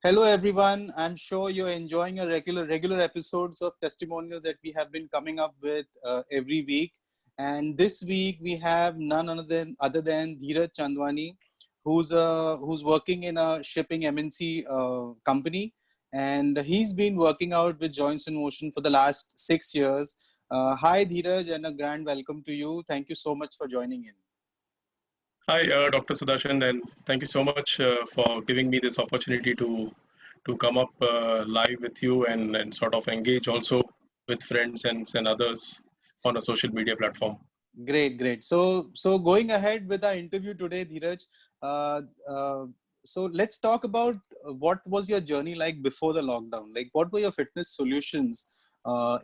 Hello everyone. I'm sure you're enjoying a regular episodes of Testimonial that we have been coming up with every week. And this week we have none other than Dheeraj Chandwani, who's working in a shipping MNC company, and he's been working out with Joints in Motion for the last 6 years. Hi Dheeraj, and a grand welcome to you. Thank you so much for joining in. Hi, Dr. Sudarshan, and thank you so much for giving me this opportunity to come up live with you and sort of engage also with friends and others on a social media platform. Great. So going ahead with our interview today, Dheeraj. Uh, uh, so let's talk about what was your journey like before the lockdown? Like, what were your fitness solutions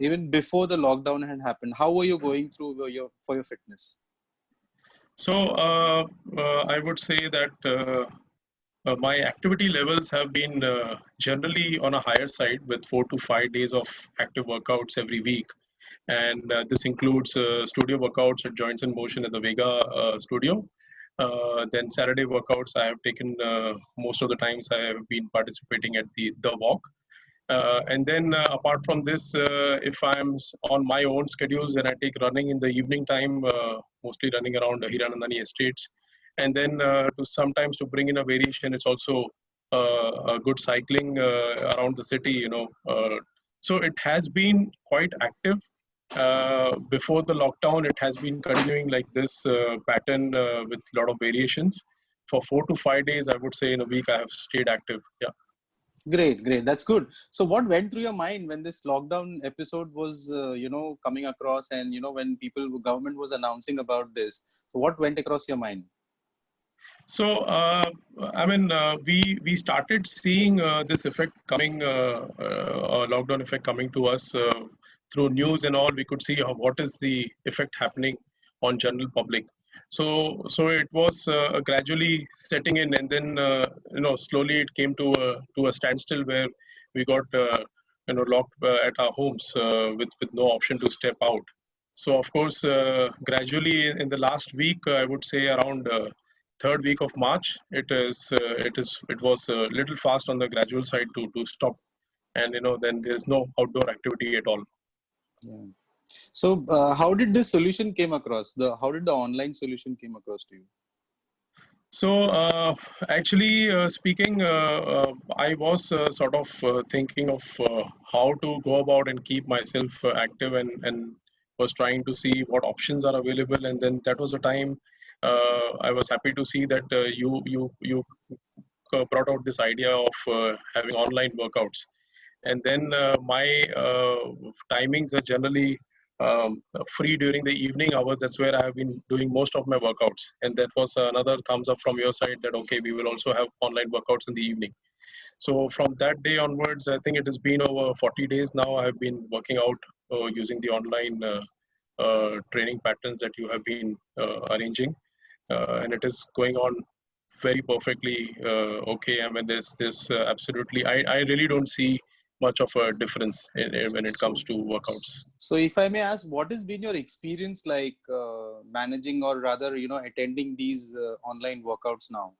even before the lockdown had happened? How were you going through for your fitness? So I would say that my activity levels have been generally on a higher side with 4 to 5 days of active workouts every week. And this includes studio workouts at Joints in Motion at the Vega studio. Then Saturday workouts I have taken most of the times I have been participating at the walk. And then apart from this, if on my own schedules, then I take running in the evening time, mostly running around the Hiranandani estates. And then to sometimes to bring in a variation, it's also a good cycling around the city, so it has been quite active. Before the lockdown, it has been continuing like this pattern with a lot of variations. For 4 to 5 days, I would say in a week, I have stayed active. Yeah. Great. That's good. So what went through your mind when this lockdown episode was, coming across, and when government was announcing about this? So what went across your mind? So, we started seeing this effect coming, lockdown effect coming to us through news and all. We could see what is the effect happening on general public. So it was gradually setting in, and then slowly it came to a standstill where we got locked at our homes with no option to step out. So of course, gradually in the last week, I would say around third week of March, it was a little fast on the gradual side to stop, and then there's no outdoor activity at all. Yeah. So, how did this solution came across? How did the online solution came across to you? So actually speaking, I was sort of thinking of how to go about and keep myself active, and was trying to see what options are available. And then that was the time I was happy to see that you brought out this idea of having online workouts. And then my timings are generally free during the evening hours. That's where I have been doing most of my workouts, and that was another thumbs up from your side that okay, we will also have online workouts in the evening. So from that day onwards, I think it has been over 40 days now. I have been working out using the online training patterns that you have been arranging, and it is going on very perfectly okay. I mean, there's absolutely, I really don't see much of a difference when it So, comes to workouts. so if I may ask, what has been your experience like managing, or rather, attending these online workouts now?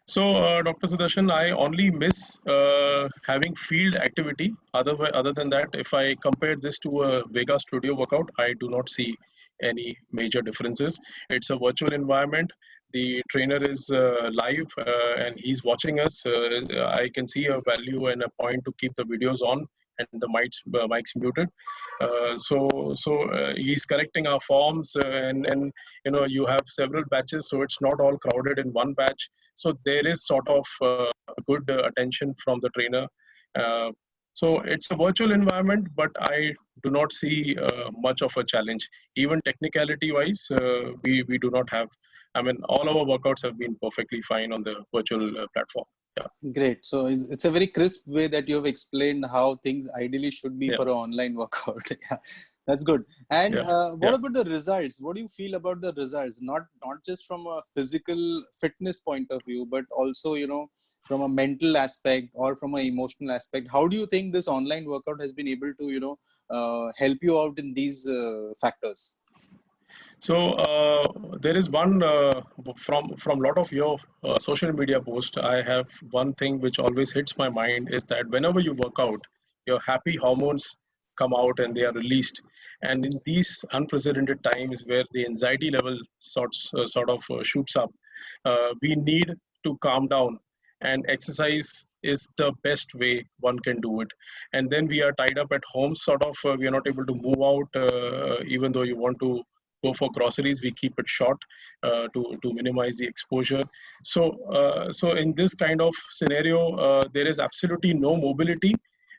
So, Dr. Sudarshan, I only miss having field activity. Other than that, if I compare this to a Vega studio workout, I do not see any major differences. It's a virtual environment. The trainer is live and he's watching us. I can see a value and a point to keep the videos on and the mics muted. He's correcting our forms, and you have several batches, so it's not all crowded in one batch. So there is sort of good attention from the trainer. Uh, so it's a virtual environment, but I do not see much of a challenge. Even technicality wise, we do not have. I mean, all our workouts have been perfectly fine on the virtual platform. Yeah. Great. So it's a very crisp way that you have explained how things ideally should be Yeah. for an online workout. Yeah, that's good. And Yeah. what Yeah. about the results? What do you feel about the results? Not just from a physical fitness point of view, but also from a mental aspect or from an emotional aspect. How do you think this online workout has been able to help you out in these factors? So there is one from lot of your social media posts. I have one thing which always hits my mind is that whenever you work out, your happy hormones come out and they are released. And in these unprecedented times where the anxiety level sort of shoots up, we need to calm down. And exercise is the best way one can do it. And then we are tied up at home, sort of. We are not able to move out, even though you want to go for groceries, we keep it short to minimize the exposure. So in this kind of scenario, there is absolutely no mobility.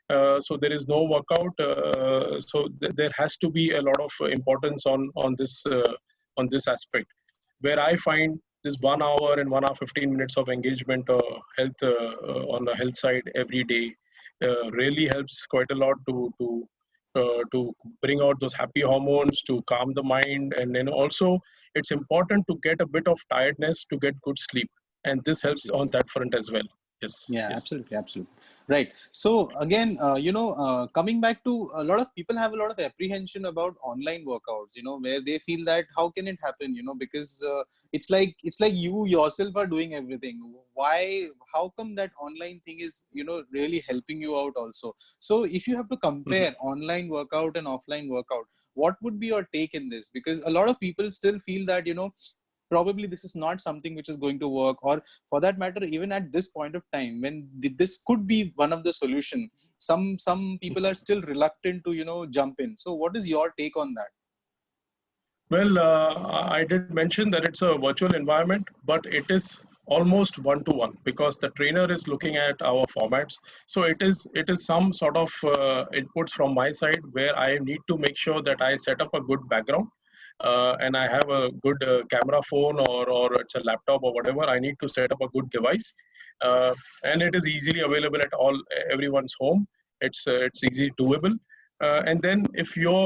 So there is no workout. There has to be a lot of importance on this aspect, where I find this 1 hour and 1 hour 15 minutes of engagement health on the health side every day really helps quite a lot to bring out those happy hormones, to calm the mind, and then also it's important to get a bit of tiredness to get good sleep, and this helps on Absolutely. that front as well. Yes, Yeah, yes. absolutely, absolutely. Right. So again, coming back to a lot of people have a lot of apprehension about online workouts, where they feel that how can it happen, because it's like you yourself are doing everything. Why, how come that online thing is, really helping you out also? So if you have to Mhm. compare online workout and offline workout, what would be your take in this? Because a lot of people still feel that, probably this is not something which is going to work, or for that matter, even at this point of time when this could be one of the solution, some people are still reluctant to jump in. So what is your take on that? Well, I did mention that it's a virtual environment, but it is almost one to one because the trainer is looking at our formats. So it is some sort of inputs from my side where I need to make sure that I set up a good background, and I have a good camera phone or it's a laptop or whatever. I need to set up a good device, uh, and it is easily available at all everyone's home. It's easy doable. And then if your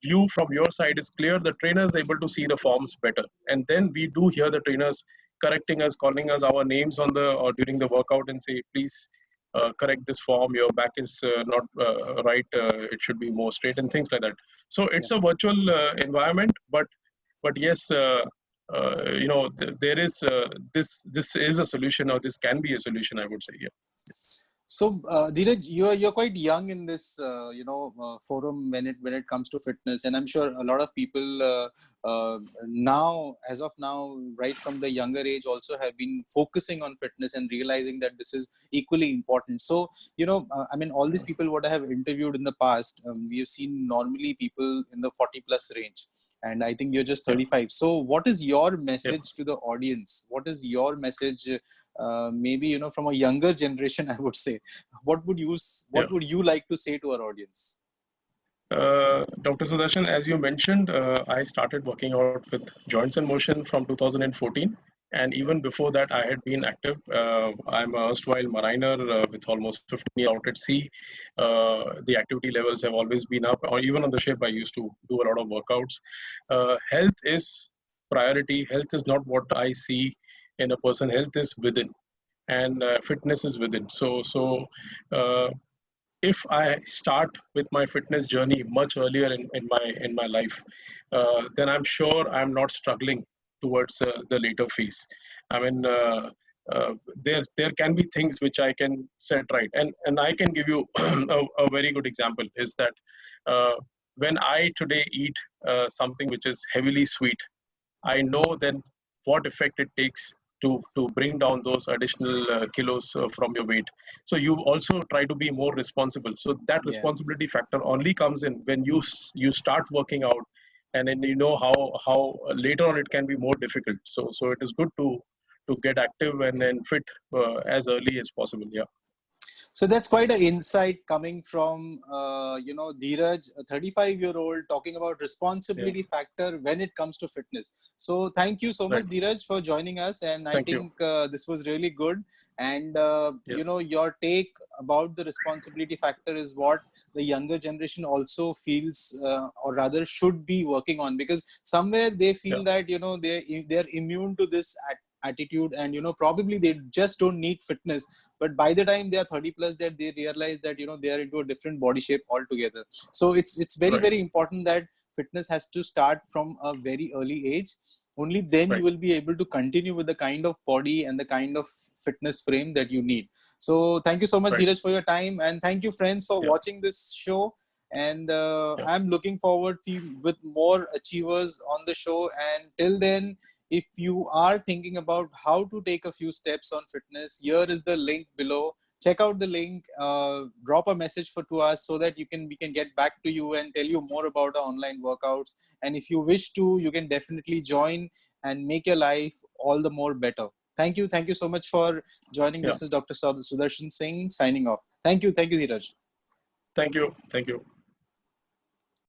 view from your side is clear, the trainer is able to see the forms better. And then we do hear the trainers correcting us, calling us our names on the or during the workout and say, please correct this form. Your back is not right. It should be more straight and things like that. So Yeah. it's a virtual environment, but yes, there is this is a solution, or this can be a solution, I would say. Yeah. So, Dheeraj, you're quite young in this, forum when it comes to fitness, and I'm sure a lot of people now, as of now, right from the younger age, also have been focusing on fitness and realizing that this is equally important. So, I mean, all these people what I have interviewed in the past, we have seen normally people in the 40 plus range, and I think you're just Yeah. 35. So, what is your Yeah. message to the audience? What is your message? Maybe from a younger generation, I would say, Yeah. what would you like to say to our audience? Dr. Sudarshan, as you mentioned, I started working out with Joints and Motion from 2014. And even before that, I had been active. I'm a erstwhile mariner with almost 15 years out at sea. The activity levels have always been up. Or even on the ship, I used to do a lot of workouts. Health is priority. Health is not what I see in a person. Health is within, and fitness is within. Uh, if I start with my fitness journey much earlier in my life, then I'm sure I'm not struggling towards the later phase. I mean, there can be things which I can set right, and I can give you a very good example is that uh, when I today eat something which is heavily sweet, I know then what effect it takes to bring down those additional kilos from your weight. So you also try to be more responsible. So that Yeah. responsibility factor only comes in when you start working out, and then you know how later on it can be more difficult. So it is good to get active and fit as early as possible. Yeah. So that's quite an insight coming from, Dheeraj, a 35-year-old, talking about Yeah. responsibility factor when it comes to fitness. So thank you so much, Right. Dheeraj, for joining us. And I Thank you. think this was really good. And, Yes. your take about the responsibility factor is what the younger generation also feels, or rather should be working on, because somewhere they Yeah. feel that, they're immune to this attitude, and probably they just don't need fitness, but by the time they are 30 plus, that they realize that they are into a different body shape altogether. So it's very Right. very important that fitness has to start from a very early age. Only then you Right. will be able to continue with the kind of body and the kind of fitness frame that you need. So thank you so much, Right. Dheeraj, for your time, and thank you, friends, for Yeah. watching this show. And Yeah. I'm looking forward with more achievers on the show. And till then, if you are thinking about how to take a few steps on fitness, here is the link below. Check out the link, drop a message to us so that we can get back to you and tell you more about our online workouts. And if you wish to, you can definitely join and make your life all the more better. Thank you so much for joining. Yeah. This is Dr. Sudarshan Singh signing off. Thank you, Dheeraj. Thank you. Thank you.